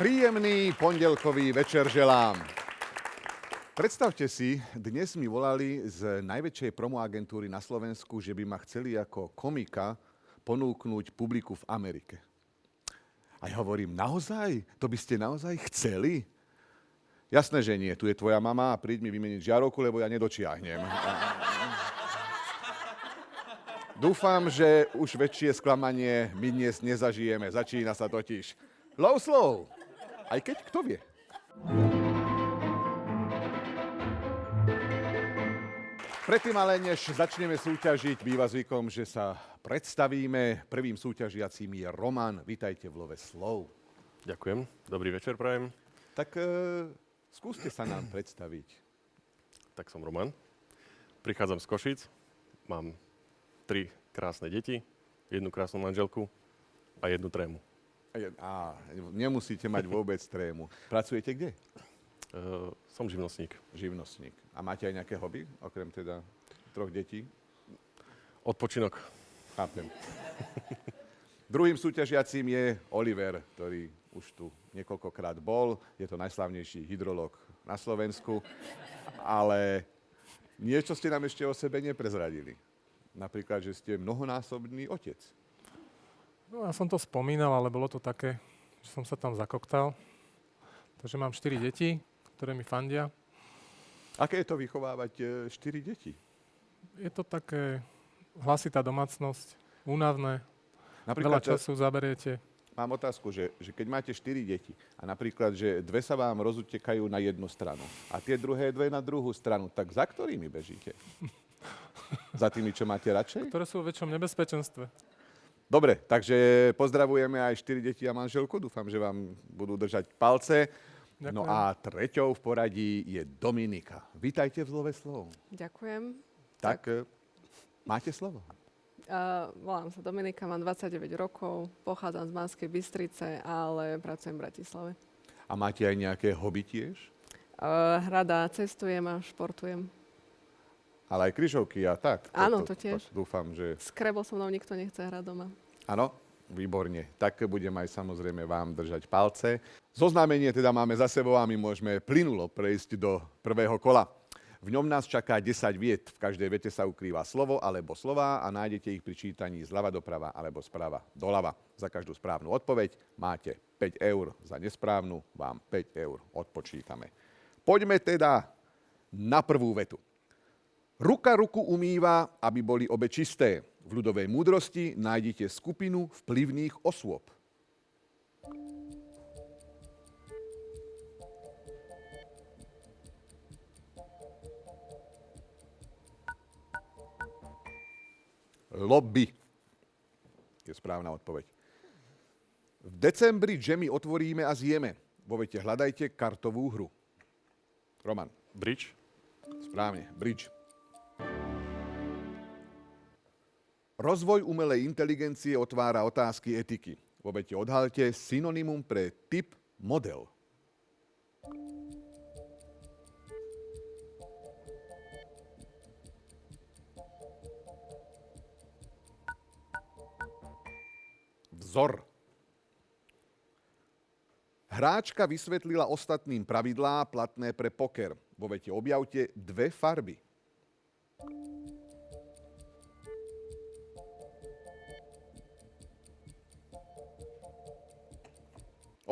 Príjemný pondelkový večer želám. Predstavte si, dnes mi volali z najväčšej promoagentúry na Slovensku, že by ma chceli ako komika ponúknuť publiku v Amerike. A ja hovorím, naozaj? To by ste naozaj chceli? Jasné, že nie. Tu je tvoja mama a príď mi vymeniť žiarovku, lebo ja nedočiahnem. Dúfam, že už väčšie sklamanie my dnes nezažijeme. Začína sa totiž. Love slow. Aj keď, kto vie. Predtým ale, než začneme súťažiť, býva zvykom, že sa predstavíme. Prvým súťažiacím je Roman. Vítajte v Love Slow. Ďakujem. Dobrý večer prajem. Tak skúste sa nám predstaviť. Tak som Roman. Prichádzam z Košíc. Mám 3 krásne deti, 1 krásnu manželku a 1 trému. Nemusíte mať vôbec trému. Pracujete kde? Som živnostník. Živnostník. A máte aj nejaké hobby, okrem teda 3 detí? Odpočinok. Chápem. Druhým súťažiacím je Oliver, ktorý už tu niekoľkokrát bol. Je to najslávnejší hydrológ na Slovensku. Ale niečo ste nám ešte o sebe neprezradili. Napríklad, že ste mnohonásobný otec. No, ja som to spomínal, ale bolo to také, že som sa tam zakoktal. Takže mám 4 deti, ktoré mi fandia. Aké je to vychovávať 4 deti? Je to také hlasitá domácnosť, únavné, Napríklad, veľa času zaberiete. mám otázku, že keď máte 4 deti a napríklad, že 2 sa vám rozutekajú na jednu stranu a tie druhé 2 na druhú stranu, tak za ktorými bežíte? Za tými, čo máte radšej? Ktoré sú v väčšom nebezpečenstve. Dobre, takže pozdravujeme aj 4 deti a manželku. Dúfam, že vám budú držať palce. Ďakujem. No a treťou v poradí je Dominika. Vítajte v Love Slow. Ďakujem. Tak, máte slovo. Volám sa Dominika, mám 29 rokov, pochádzam z Banskej Bystrice, ale pracujem v Bratislave. A máte aj nejaké hobby tiež? Rada cestujem a športujem. Ale aj križovky a tak? Áno, to tiež. Dúfam, že... Scrabble so mnou nikto nechce hrať doma. Áno, výborne. Tak budem aj samozrejme vám držať palce. Zoznámenie teda máme za sebou a my môžeme plynulo prejsť do prvého kola. V ňom nás čaká 10 viet. V každej vete sa ukrýva slovo alebo slová a nájdete ich pri čítaní zľava doprava alebo sprava doľava. Za každú správnu odpoveď máte 5 eur, za nesprávnu vám 5 eur odpočítame. Poďme teda na prvú vetu. Ruka ruku umýva, aby boli obe čisté. V ľudovej múdrosti nájdete skupinu vplyvných osôb. Lobby je správna odpoveď. V decembri džemy otvoríme a zjeme. Vo vete hľadajte kartovú hru. Roman. Bridge. Správne, bridge. Rozvoj umelej inteligencie otvára otázky etiky. Vo vete odhalte synonymum pre typ model. Vzor. Hráčka vysvetlila ostatným pravidlá platné pre poker. Vo vete objavte 2 farby.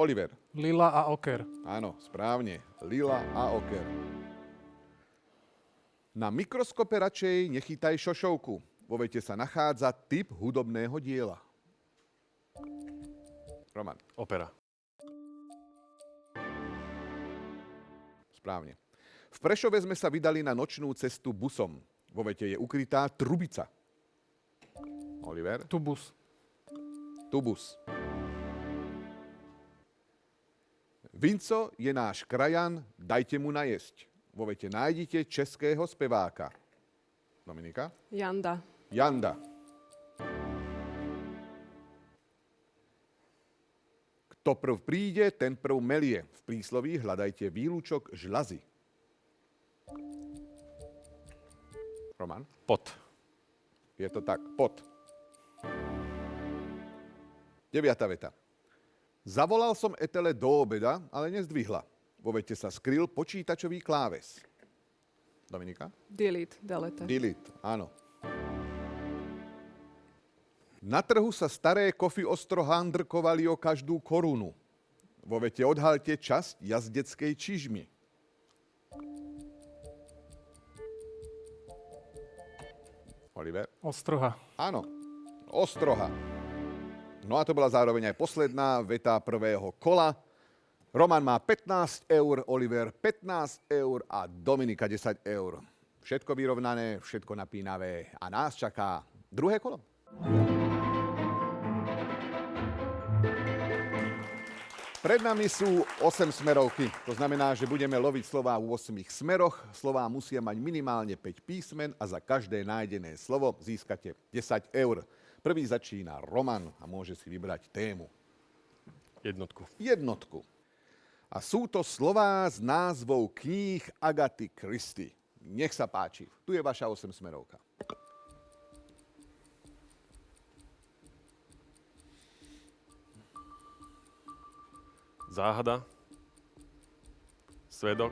Oliver. Lila a oker. Áno, správne. Lila a oker. Na mikroskope radšej nechytaj šošovku. Vo vete sa nachádza typ hudobného diela. Roman. Opera. Správne. V Prešove sme sa vydali na nočnú cestu busom. Vo vete je ukrytá trubica. Oliver. Tubus. Tubus. Vinco je náš krajan, dajte mu najesť. Vo vete nájdite českého speváka. Dominika? Janda. Janda. Kto prv príde, ten prv melie. V prísloví hľadajte výlučok žľazy. Roman? Pot. Je to tak. Pot. 9. veta. Zavolal som Etele do obeda, ale nezdvihla. Vo vete sa skryl počítačový kláves. Dominika? Delete. Delete, áno. Na trhu sa staré kofy ostro handrkovali o každú korunu. Vo vete odhalte časť jazdeckej čižmy. Oliver? Ostroha. Áno, ostroha. No a to bola zároveň aj posledná veta prvého kola. Roman má 15 eur, Oliver 15 eur a Dominika 10 eur. Všetko vyrovnané, všetko napínavé a nás čaká druhé kolo. Pred nami sú 8 smerovky. To znamená, že budeme loviť slová v 8 smeroch. Slová musia mať minimálne 5 písmen a za každé nájdené slovo získate 10 eur. Prvý začína Roman a môže si vybrať tému. Jednotku. A sú to slová z názvov kníh Agaty Christie. Nech sa páči. Tu je vaša 8 smerovka. Záhada, svedok,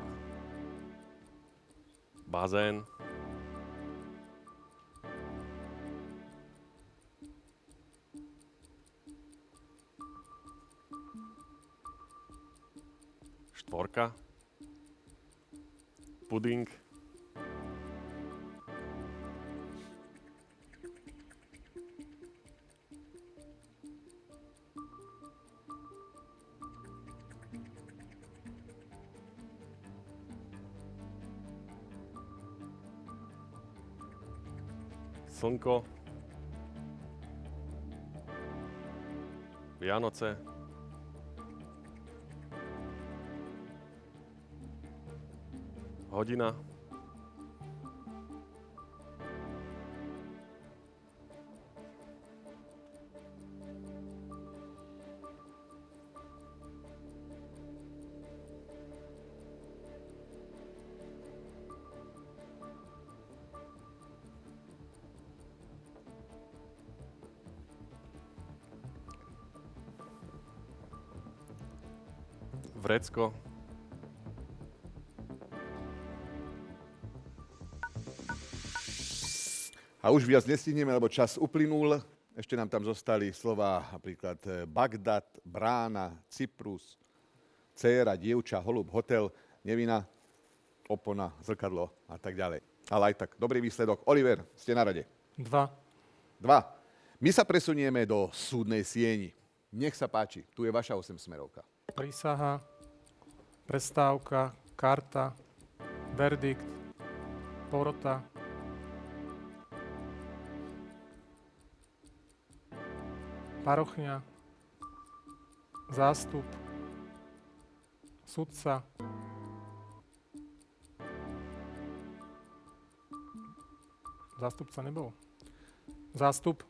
bazén, štvorka, puding, slnko, Vianoce, hodina, vrecko, A už viac nestihneme, lebo čas uplynul. Ešte nám tam zostali slová napríklad Bagdad, brána, Cyprus, dcéra, dievča, holub, hotel, nevina, opona, zrkadlo a tak ďalej. Ale aj tak, dobrý výsledok. Oliver, ste na rade. 2. 2. My sa presunieme do súdnej sieni. Nech sa páči, tu je vaša 8 smerovka. Prísaha, prestávka, karta, verdikt, porota, parochňa, zástup, sudca, zástupca nebol. Zástup,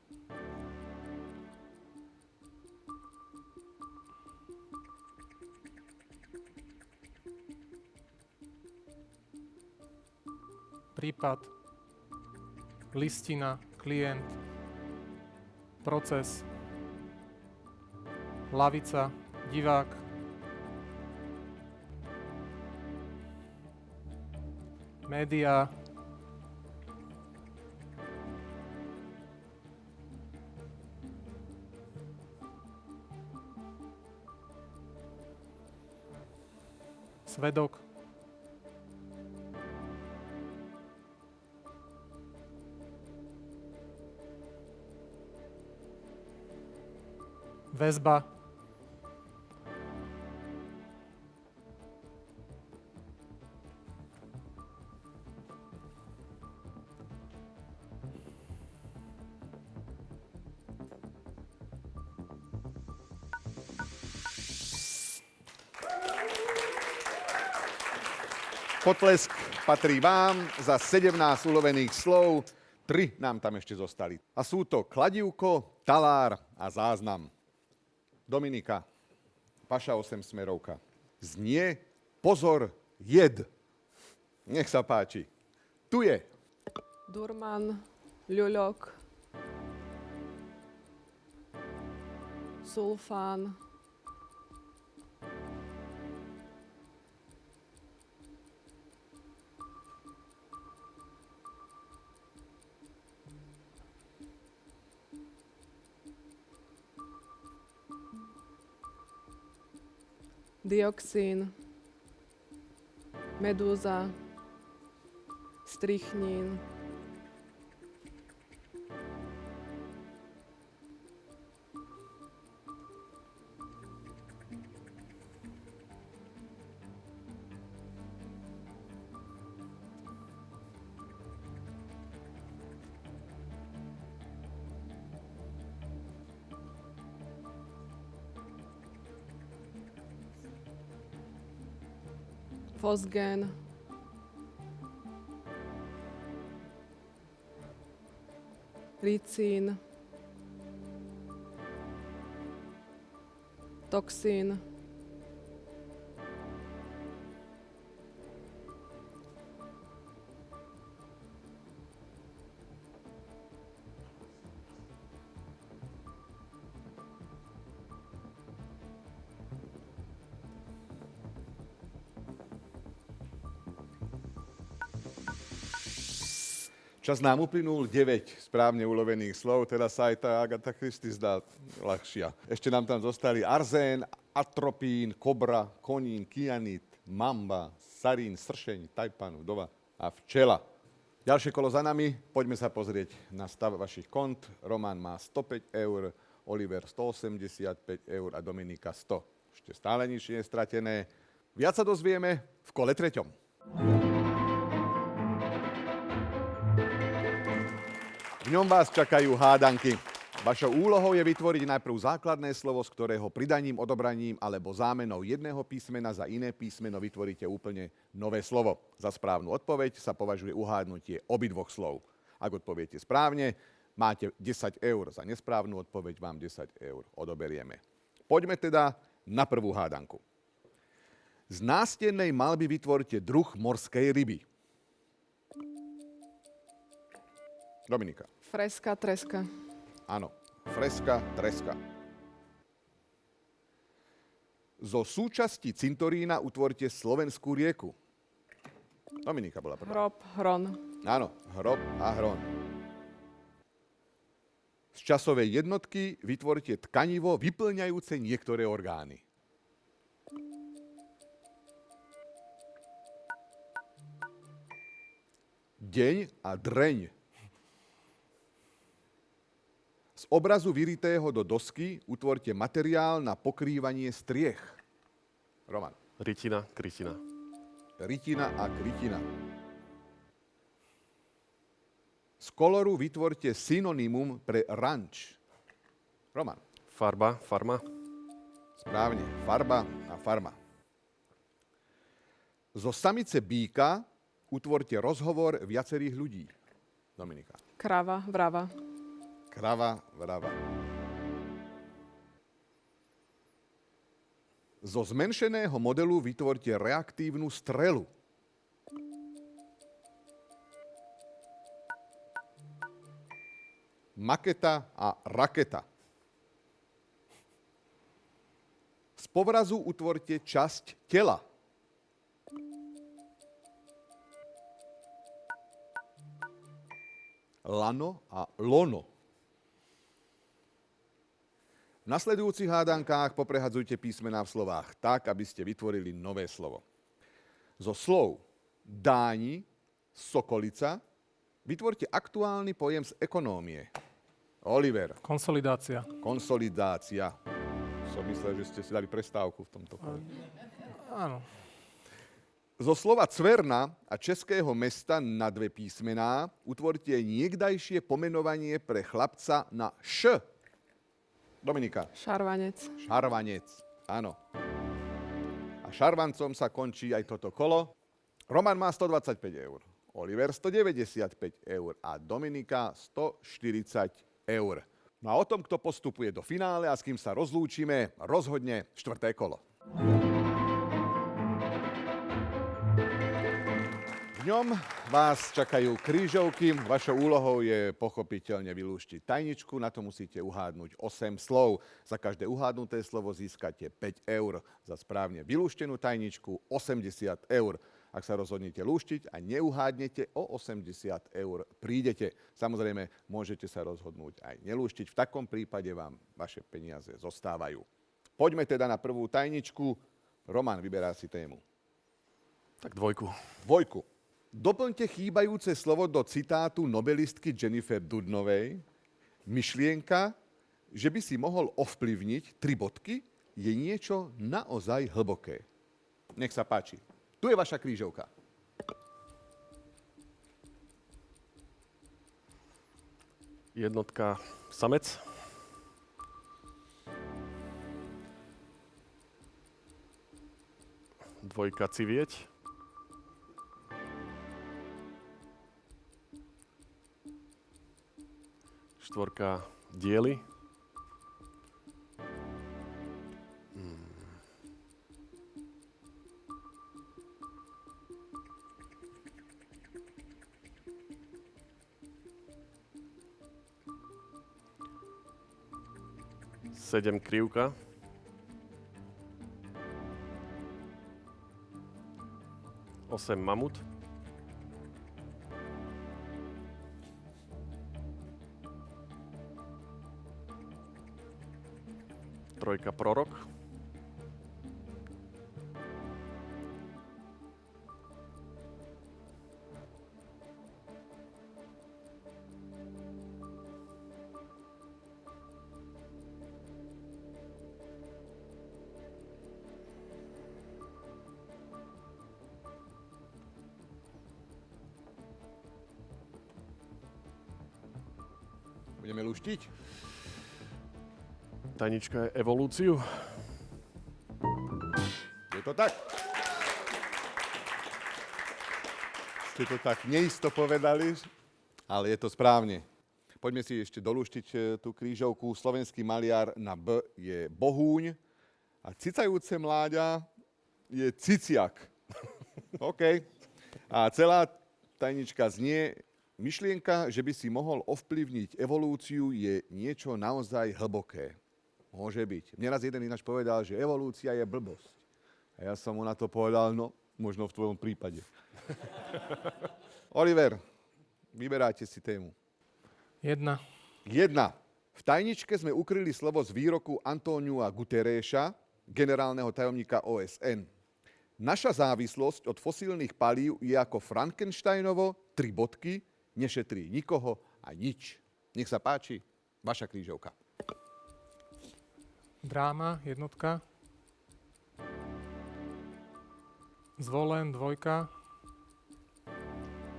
prípad, listina, klient, proces, lavica, divák, média, svedok, väzba, Potlesk patrí vám za 17 ulovených slov. 3 nám tam ešte zostali. A sú to kladívko, talár a záznam. Dominika, vaša 8 smerovka. Znie pozor, jed. Nech sa páči. Tu je. Durman, ľuľok, sulfán, dioxín, medúza, strychnín, fosgén, ricín, toxín, Čas nám uplynul, 9 správne ulovených slov, teraz sa aj tá Agatha Christie zdá ľahšia. Ešte nám tam zostali arzén, atropín, kobra, konín, kyanit, mamba, sarín, sršeň, tajpan, vdova a včela. Ďalšie kolo za nami, poďme sa pozrieť na stav vašich kont. Roman má 105 eur, Oliver 185 eur a Dominika 100. Ešte stále nič nie je stratené. Viac sa dozvieme v kole treťom. V ňom vás čakajú hádanky. Vašou úlohou je vytvoriť najprv základné slovo, z ktorého pridaním, odobraním alebo zámenou jedného písmena za iné písmeno vytvoríte úplne nové slovo. Za správnu odpoveď sa považuje uhádnutie obidvoch slov. Ak odpoviete správne, máte 10 eur. Za nesprávnu odpoveď vám 10 eur odoberieme. Poďme teda na prvú hádanku. Z nástennej malby vytvorte druh morskej ryby. Dominika. freska, treska, Áno, freska, treska. Zo súčasti cintorína utvorte slovenskú rieku. Dominika bola prvá. hrob, hron, Áno, hrob a hron. Z časovej jednotky vytvorte tkanivo vyplňajúce niektoré orgány. Deň a dreň. Z obrazu vyritého do dosky utvorte materiál na pokrývanie striech. Roman. Rytina, krytina. Rytina a krytina. Z koloru vytvorte synonymum pre ranč. Roman. Farba, farma. Správne. Farba a farma. Zo samice býka utvorte rozhovor viacerých ľudí. Dominika. krava, vrava, Krava, vrava. Zo zmenšeného modelu vytvorte reaktívnu strelu. Maketa a raketa. Z povrazu utvorte časť tela. Lano a lono. V nasledujúcich hádankách poprehadzujte písmená v slovách tak, aby ste vytvorili nové slovo. Zo slov dáni, sokolica vytvorte aktuálny pojem z ekonómie. Oliver. Konsolidácia. Konsolidácia. Som myslel, že ste si dali prestávku v tomto kole. Áno. Zo slova cverna a českého mesta na dve písmená utvorte niekdajšie pomenovanie pre chlapca na š. Dominika. šarvanec, Šarvanec. Áno. A šarvancom sa končí aj toto kolo. Roman má 125 eur, Oliver 195 eur a Dominika 140 eur. No a o tom, kto postupuje do finále a s kým sa rozlúčime, rozhodne štvrté kolo. V ňom vás čakajú krížovky. Vašou úlohou je pochopiteľne vylúštiť tajničku. Na to musíte uhádnuť 8 slov. Za každé uhádnuté slovo získate 5 eur. Za správne vylúštenú tajničku 80 eur. Ak sa rozhodnete lúštiť a neuhádnete, o 80 eur prídete. Samozrejme, môžete sa rozhodnúť aj nelúštiť. V takom prípade vám vaše peniaze zostávajú. Poďme teda na prvú tajničku. Roman vyberá si tému. Tak 2. Dvojku. Doplňte chýbajúce slovo do citátu nobelistky Jennifer Doudnovej. Myšlienka, že by si mohol ovplyvniť 3 bodky, je niečo naozaj hlboké. Nech sa páči. Tu je vaša krížovka. Jednotka samec. Dvojka civieť. Štvorka diely. Sedem krivka. Osem mamut. Trojka prorok. Budeme luštiť? Tajnička je evolúciu. Je to tak? Ste to tak neisto povedali, ale je to správne. Poďme si ešte doluštiť tú krížovku. Slovenský maliar na B je Bohúň a cicajúce mláďa je Ciciak. OK. A celá tajnička znie: myšlienka, že by si mohol ovplyvniť evolúciu, je niečo naozaj hlboké. Môže byť. Mne raz jeden ináč povedal, že evolúcia je blbosť. A ja som mu na to povedal, no, možno v tvojom prípade. Oliver, vyberáte si tému. 1. 1. V tajničke sme ukryli slovo z výroku Antónia Guterreša, generálneho tajomníka OSN. Naša závislosť od fosílnych palív je ako Frankensteinovo, 3 bodky, nešetrí nikoho a nič. Nech sa páči, vaša krížovka. Dráma, 1. Zvolen, 2.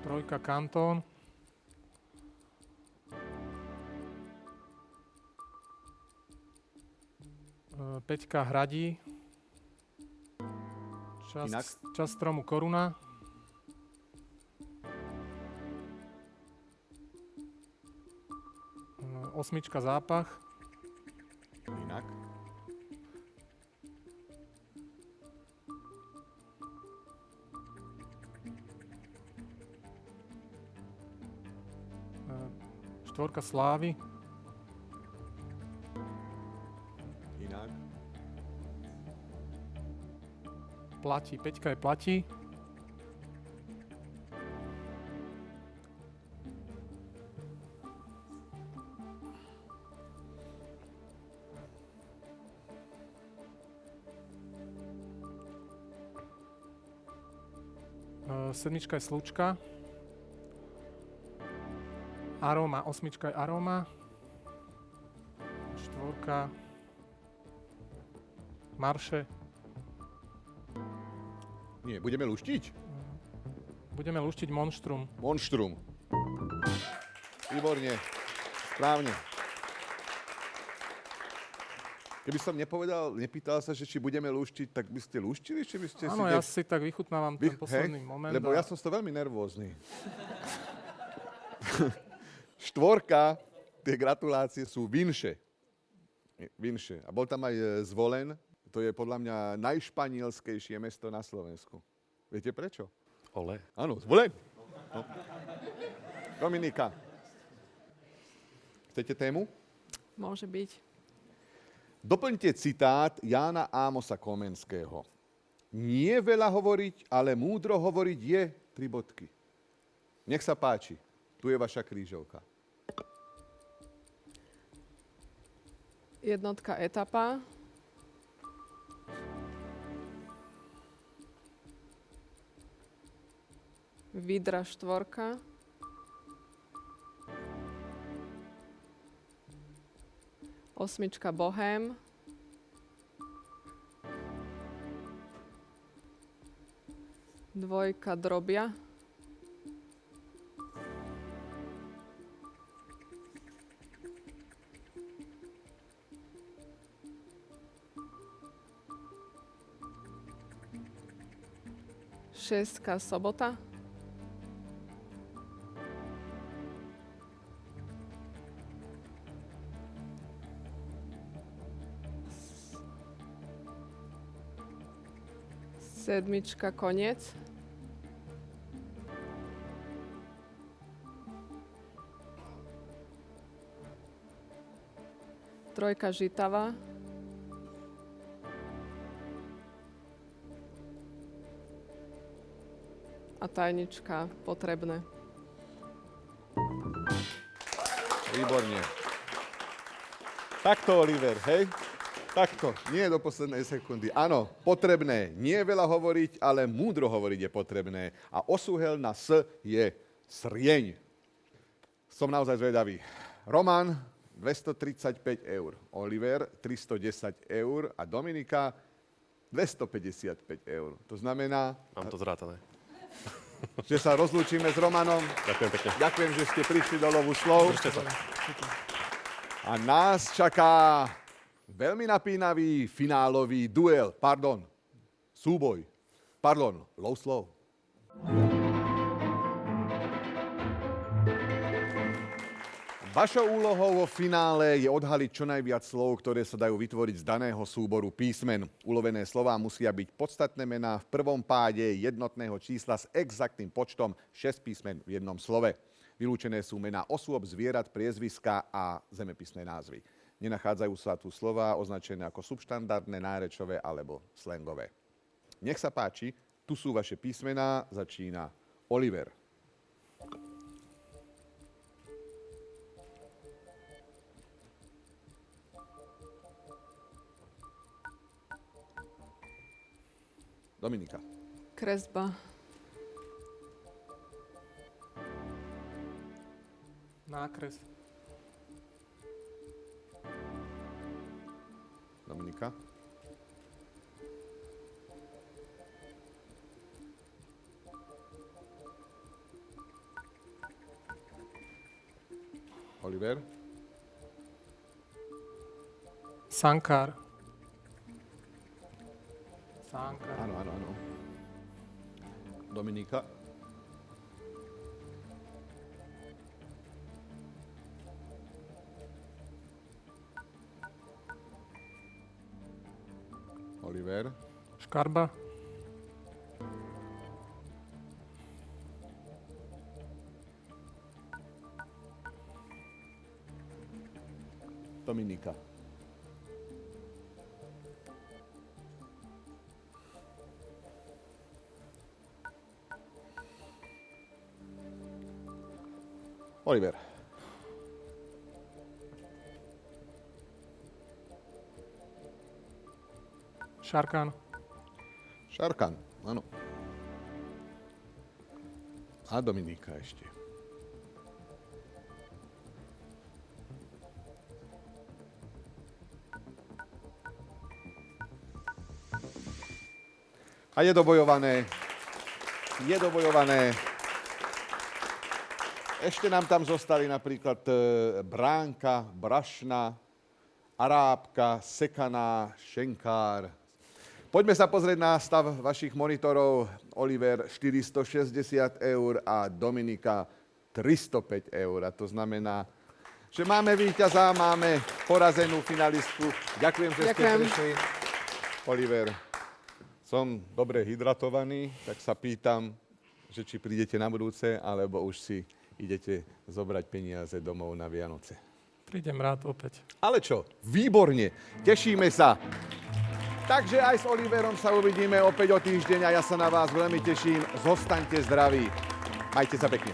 3. Kantón. 5. Hradí. Inak? Čas stromu Koruna. 8. Zápach. Inak. 4. Slávy. Inak. Platí. 5. je platí. Sedmička je Slučka. Aróma. 8. je Aróma. 4. Marše. Nie, budeme luštiť? Budeme luštiť Monštrum. Monštrum. Výborne. Správne. Keby som nepýtal sa, že či budeme luštiť, tak by ste luštili? Či by ste Áno, ja si tak vychutnávam ten posledný moment. Lebo ja som z toho veľmi nervózny. 4. Tie gratulácie sú vinše. Vinše. A bol tam aj Zvolen. To je podľa mňa najšpanielskejšie mesto na Slovensku. Viete prečo? Ole. Áno, Zvolen. No. Dominika. Chcete tému? Môže byť. Doplňte citát Jána Ámosa Komenského. Nie veľa hovoriť, ale múdro hovoriť je 3 bodky. Nech sa páči. Tu je vaša krížovka. 1. etapa. Vidra 4. Osmička Bohém. Dvojka Drobia. Šestka Sobota. Sedmička Koniec. Trojka Žitava. A tajnička Potrebné. Výborne. Takto, Oliver, hej? Takto, nie do poslednej sekundy. Áno, potrebné. Nie veľa hovoriť, ale múdro hovoriť je potrebné. A osúhel na S je srieň. Som naozaj zvedavý. Roman, 235 eur. Oliver, 310 eur. A Dominika, 255 eur. To znamená, Mám to zrátané. že sa rozlúčime s Romanom. Ďakujem pekne. Ďakujem, že ste prišli do lovu slov. Držte sa. A nás čaká veľmi napínavý finálový duel. Súboj. Low slow. Vašou úlohou vo finále je odhaliť čo najviac slov, ktoré sa dajú vytvoriť z daného súboru písmen. Ulovené slová musia byť podstatné mená v prvom páde jednotného čísla s exaktným počtom 6 písmen v jednom slove. Vylúčené sú mená osôb, zvierat, priezviská a zemepisné názvy. Nenachádzajú sa tu slová označené ako subštandardné, nárečové alebo slangové. Nech sa páči, tu sú vaše písmená, začína Oliver. Dominika. Kresba. Nákres. Dominika. Oliver. Sankár. Sankár. Áno. Dominika. Oliver. Škarba. Dominika. Oliver. Šarkán. Šarkan, áno. A Dominika ešte. A je dobojované. Ešte nám tam zostali napríklad bránka, brašna, arábka, sekaná, šenkár. Poďme sa pozrieť na stav vašich monitorov. Oliver 460 eur a Dominika 305 eur. A to znamená, že máme víťaza, máme porazenú finalistku. Ďakujem, že ste prišli. Oliver, som dobre hydratovaný, tak sa pýtam, že či prídete na budúce, alebo už si idete zobrať peniaze domov na Vianoce. Prídem rád opäť. Ale čo? Výborne. Tešíme sa. Takže aj s Oliverom sa uvidíme opäť o týždeň a ja sa na vás veľmi teším. Zostaňte zdraví. Majte sa pekne.